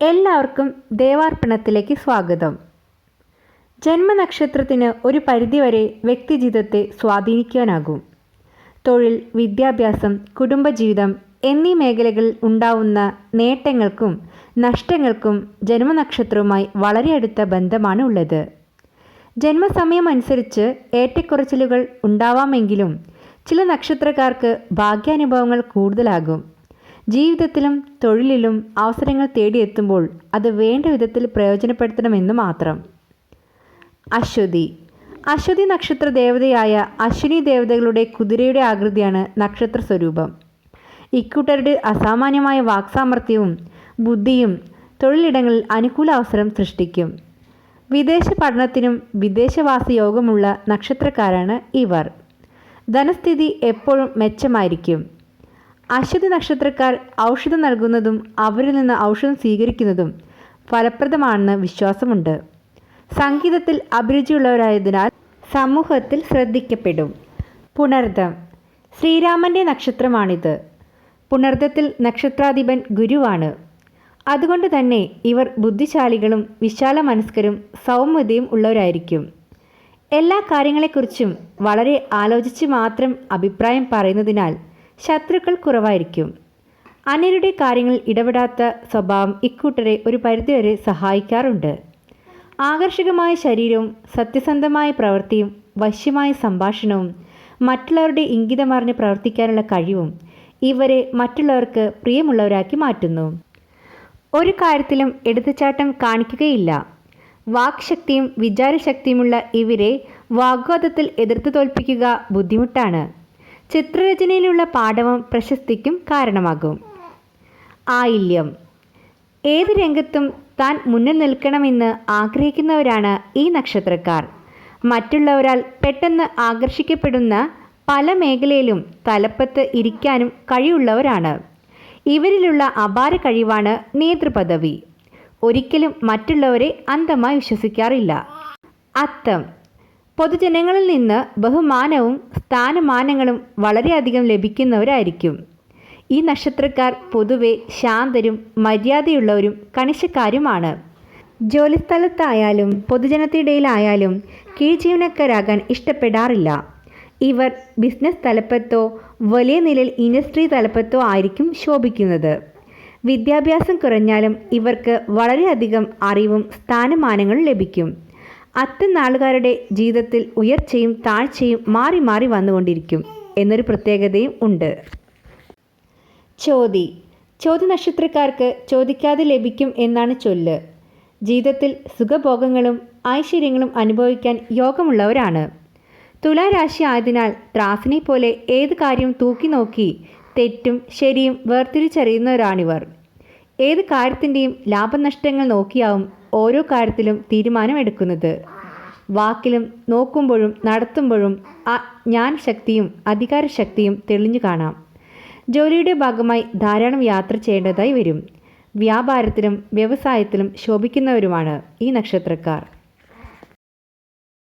എല്ലാവർക്കും ദേവാർപ്പണത്തിലേക്ക് സ്വാഗതം. ജന്മനക്ഷത്രത്തിന് ഒരു പരിധിവരെ വ്യക്തിജീവിതത്തെ സ്വാധീനിക്കാനാകും. തൊഴിൽ, വിദ്യാഭ്യാസം, കുടുംബജീവിതം എന്നീ മേഖലകളിൽ ഉണ്ടാവുന്ന നേട്ടങ്ങൾക്കും നഷ്ടങ്ങൾക്കും ജന്മനക്ഷത്രവുമായി വളരെ അടുത്ത ബന്ധമാണ് ഉള്ളത്. ജന്മസമയം അനുസരിച്ച് ഏറ്റക്കുറച്ചിലുകൾ ഉണ്ടാവാമെങ്കിലും ചില നക്ഷത്രക്കാർക്ക് ഭാഗ്യാനുഭവങ്ങൾ കൂടുതലാകും. ജീവിതത്തിലും തൊഴിലിലും അവസരങ്ങൾ തേടിയെത്തുമ്പോൾ അത് വേണ്ട വിധത്തിൽ പ്രയോജനപ്പെടുത്തണമെന്ന് മാത്രം. അശ്വതി നക്ഷത്ര ദേവതയായ അശ്വിനി ദേവതകളുടെ കുതിരയുടെ ആകൃതിയാണ് നക്ഷത്ര സ്വരൂപം. ഇക്കൂട്ടരുടെ അസാമാന്യമായ വാക്സാമർത്ഥ്യവും ബുദ്ധിയും തൊഴിലിടങ്ങളിൽ അനുകൂല അവസരം സൃഷ്ടിക്കും. വിദേശ പഠനത്തിനും വിദേശവാസ യോഗമുള്ള നക്ഷത്രക്കാരാണ് ഇവർ. ധനസ്ഥിതി എപ്പോഴും മെച്ചമായിരിക്കും. അശ്വതി നക്ഷത്രക്കാർ ഔഷധം നൽകുന്നതും അവരിൽ നിന്ന് ഔഷധം സ്വീകരിക്കുന്നതും ഫലപ്രദമാണെന്ന് വിശ്വാസമുണ്ട്. സംഗീതത്തിൽ അഭിരുചിയുള്ളവരായതിനാൽ സമൂഹത്തിൽ ശ്രദ്ധിക്കപ്പെടും. പുണർദം ശ്രീരാമൻ്റെ നക്ഷത്രമാണിത്. പുണർദത്തിൽ നക്ഷത്രാധിപൻ ഗുരുവാണ്. അതുകൊണ്ട് തന്നെ ഇവർ ബുദ്ധിശാലികളും വിശാല മനസ്കരും സൗമ്യതയും ഉള്ളവരായിരിക്കും. എല്ലാ കാര്യങ്ങളെക്കുറിച്ചും വളരെ ആലോചിച്ച് മാത്രം അഭിപ്രായം പറയുന്നതിനാൽ ശത്രുക്കൾ കുറവായിരിക്കും. അന്യരുടെ കാര്യങ്ങളിൽ ഇടപെടാത്ത സ്വഭാവം ഇക്കൂട്ടരെ ഒരു പരിധിവരെ സഹായിക്കാറുണ്ട്. ആകർഷകമായ ശരീരവും സത്യസന്ധമായ പ്രവൃത്തിയും വശ്യമായ സംഭാഷണവും മറ്റുള്ളവരുടെ ഇംഗിതമറിഞ്ഞ് പ്രവർത്തിക്കാനുള്ള കഴിവും ഇവരെ മറ്റുള്ളവർക്ക് പ്രിയമുള്ളവരാക്കി മാറ്റുന്നു. ഒരു കാര്യത്തിലും എടുത്തുചാട്ടം കാണിക്കുകയില്ല. വാക്ശക്തിയും വിചാരശക്തിയുമുള്ള ഇവരെ വാഗ്വാദത്തിൽ എതിർത്ത് തോൽപ്പിക്കുക ബുദ്ധിമുട്ടാണ്. ചിത്രരചനയിലുള്ള പാഠവും പ്രശസ്തിക്കും കാരണമാകും. ആയില്യം ഏത് രംഗത്തും താൻ മുന്നിൽ നിൽക്കണമെന്ന് ആഗ്രഹിക്കുന്നവരാണ് ഈ നക്ഷത്രക്കാർ. മറ്റുള്ളവരാൽ പെട്ടെന്ന് ആകർഷിക്കപ്പെടുന്ന പല മേഖലയിലും തലപ്പത്ത് ഇരിക്കാനും കഴിവുള്ളവരാണ്. ഇവരിലുള്ള അപാര കഴിവാണ് നേതൃപദവി. ഒരിക്കലും മറ്റുള്ളവരെ അന്ധമായി വിശ്വസിക്കാറില്ല. അത്തം പൊതുജനങ്ങളിൽ നിന്ന് ബഹുമാനവും സ്ഥാനമാനങ്ങളും വളരെയധികം ലഭിക്കുന്നവരായിരിക്കും. ഈ നക്ഷത്രക്കാർ പൊതുവെ ശാന്തരും മര്യാദയുള്ളവരും കണിശക്കാരുമാണ്. ജോലിസ്ഥലത്തായാലും പൊതുജനത്തിനിടയിലായാലും കീഴ്ജീവനക്കാരാകാൻ ഇഷ്ടപ്പെടാറില്ല. ഇവർ ബിസിനസ് തലപ്പത്തോ വലിയ നിലയിൽ ഇൻഡസ്ട്രി തലപ്പത്തോ ആയിരിക്കും ശോഭിക്കുന്നത്. വിദ്യാഭ്യാസം കുറഞ്ഞാലും ഇവർക്ക് വളരെയധികം അറിവും സ്ഥാനമാനങ്ങളും ലഭിക്കും. അത്തം നാളുകാരുടെ ജീവിതത്തിൽ ഉയർച്ചയും താഴ്ചയും മാറി മാറി വന്നുകൊണ്ടിരിക്കും എന്നൊരു പ്രത്യേകതയും ഉണ്ട്. ചോതി നക്ഷത്രക്കാർക്ക് ചോദിക്കാതെ ലഭിക്കും എന്നാണ് ചൊല്ല്. ജീവിതത്തിൽ സുഖഭോഗങ്ങളും ഐശ്വര്യങ്ങളും അനുഭവിക്കാൻ യോഗമുള്ളവരാണ്. തുലാരാശി ആയതിനാൽ ത്രാസിനെ പോലെ ഏത് കാര്യവും തൂക്കി നോക്കി തെറ്റും ശരിയും വേർതിരിച്ചറിയുന്നവരാണിവർ. ഏത് കാര്യത്തിൻ്റെയും ലാഭനഷ്ടങ്ങൾ നോക്കിയാവും ഓരോ കാര്യത്തിലും തീരുമാനമെടുക്കുന്നത്. വാക്കിലും നോക്കുമ്പോഴും നടത്തുമ്പോഴും ജ്ഞാനശക്തിയും അധികാരശക്തിയും തെളിഞ്ഞു കാണാം. ജോലിയുടെ ഭാഗമായി ധാരാളം യാത്ര ചെയ്യേണ്ടതായി വരും. വ്യാപാരത്തിലും വ്യവസായത്തിലും ശോഭിക്കുന്നവരുമാണ് ഈ നക്ഷത്രക്കാർ.